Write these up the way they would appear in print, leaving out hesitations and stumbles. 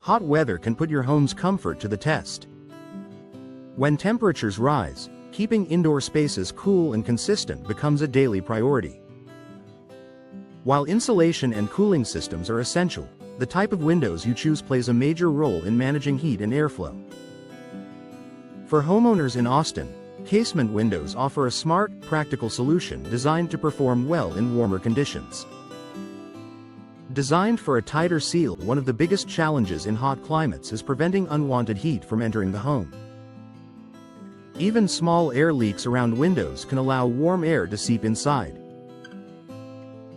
Hot weather can put your home's comfort to the test. When temperatures rise, keeping indoor spaces cool and consistent becomes a daily priority. While insulation and cooling systems are essential, the type of windows you choose plays a major role in managing heat and airflow. For homeowners in Austin, Casement Windows offer a smart, practical solution designed to perform well in warmer conditions. Designed for a tighter seal, one of the biggest challenges in hot climates is preventing unwanted heat from entering the home. Even small air leaks around windows can allow warm air to seep inside.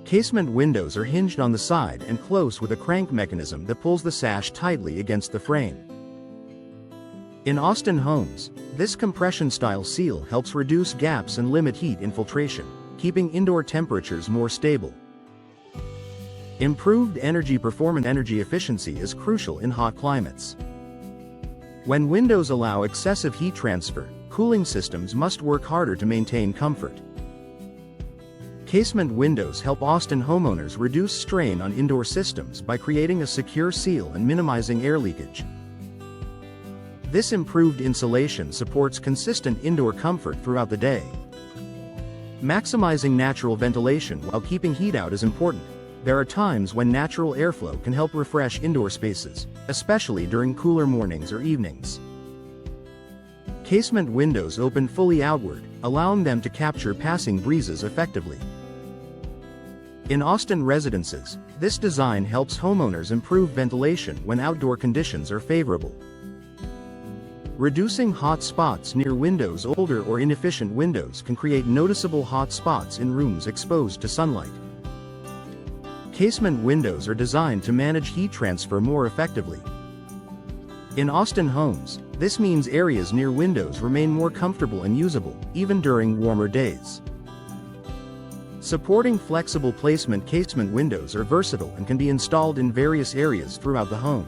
Casement windows are hinged on the side and close with a crank mechanism that pulls the sash tightly against the frame. In Austin homes, this compression-style seal helps reduce gaps and limit heat infiltration, keeping indoor temperatures more stable. Improved energy performance and energy efficiency is crucial in hot climates. When windows allow excessive heat transfer, cooling systems must work harder to maintain comfort. Casement windows help Austin homeowners reduce strain on indoor systems by creating a secure seal and minimizing air leakage. This improved insulation supports consistent indoor comfort throughout the day. Maximizing natural ventilation while keeping heat out is important. There are times when natural airflow can help refresh indoor spaces, especially during cooler mornings or evenings. Casement windows open fully outward, allowing them to capture passing breezes effectively. In Austin residences, this design helps homeowners improve ventilation when outdoor conditions are favorable. Reducing hot spots near windows. Older or inefficient windows can create noticeable hot spots in rooms exposed to sunlight. Casement windows are designed to manage heat transfer more effectively. In Austin homes, this means areas near windows remain more comfortable and usable, even during warmer days. Supporting flexible placement, casement windows are versatile and can be installed in various areas throughout the home.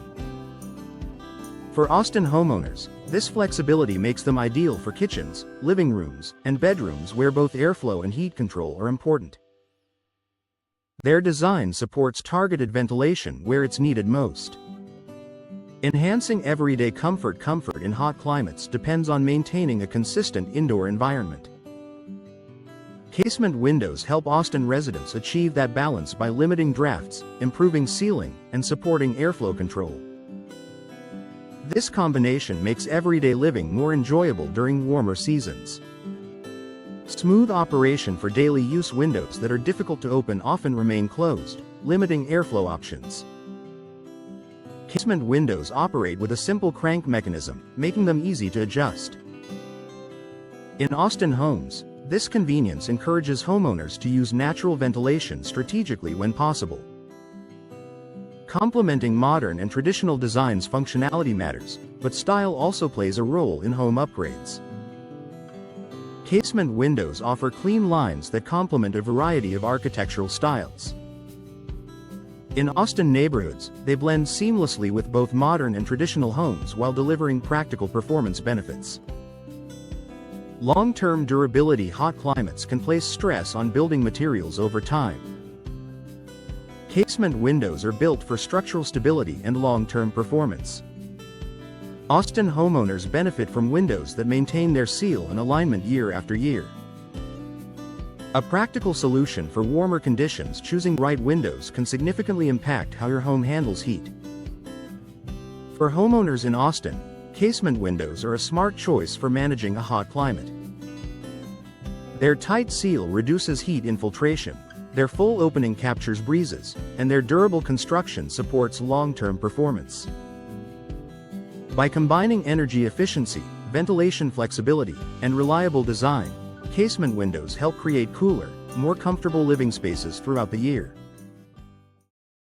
For Austin homeowners, this flexibility makes them ideal for kitchens, living rooms, and bedrooms where both airflow and heat control are important. Their design supports targeted ventilation where it's needed most. Enhancing everyday comfort. Comfort in hot climates depends on maintaining a consistent indoor environment. Casement windows help Austin residents achieve that balance by limiting drafts, improving sealing, and supporting airflow control. This combination makes everyday living more enjoyable during warmer seasons. Smooth operation. For daily use, windows that are difficult to open often remain closed, limiting airflow options. Casement windows operate with a simple crank mechanism, making them easy to adjust. In Austin homes, this convenience encourages homeowners to use natural ventilation strategically when possible. Complementing modern and traditional designs, functionality matters, but style also plays a role in home upgrades. Casement windows offer clean lines that complement a variety of architectural styles. In Austin neighborhoods, they blend seamlessly with both modern and traditional homes while delivering practical performance benefits. Long-term durability. Hot climates can place stress on building materials over time. Casement windows are built for structural stability and long-term performance. Austin homeowners benefit from windows that maintain their seal and alignment year after year. A practical solution for warmer conditions. Choosing right windows can significantly impact how your home handles heat. For homeowners in Austin, casement windows are a smart choice for managing a hot climate. Their tight seal reduces heat infiltration, their full opening captures breezes, and their durable construction supports long-term performance. By combining energy efficiency, ventilation flexibility, and reliable design, casement windows help create cooler, more comfortable living spaces throughout the year.